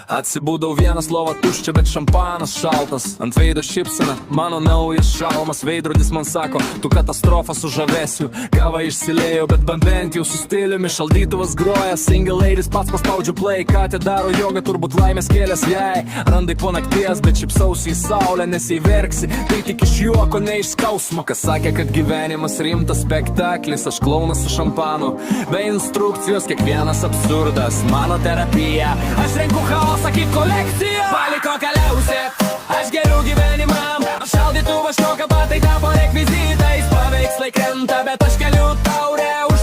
Atsibūdau vienas, lova tuščia, bet šampanas šaltas. Ant veido šypsena, mano naujas šalmas. Veidrodis man sako, tu katastrofa su žavesiu. Kava išsilėjau, bet bent jau su stiliumi. Šaldytuvas groja, single ladies, pats paspaudžiu play. Katė daro jogą, turbūt laimės kėlės jai. Randai po nakties, bet šypsausi į saulę, nes jei verksi, tai tik iš juoko, ne iš skausmo. Kas sakė, kad gyvenimas rimtas spektaklis, aš klounas su šampanu. Be instrukcijos, kiekvienas absurdas, mano terapija. Aš renku chaosą kaip kolekcija. Paliko kaliausi, aš geriu gyvenimam. Šaldytuvas šoka, batai tapo rekvizitais. Paveikslai krenta, bet aš keliu taurę.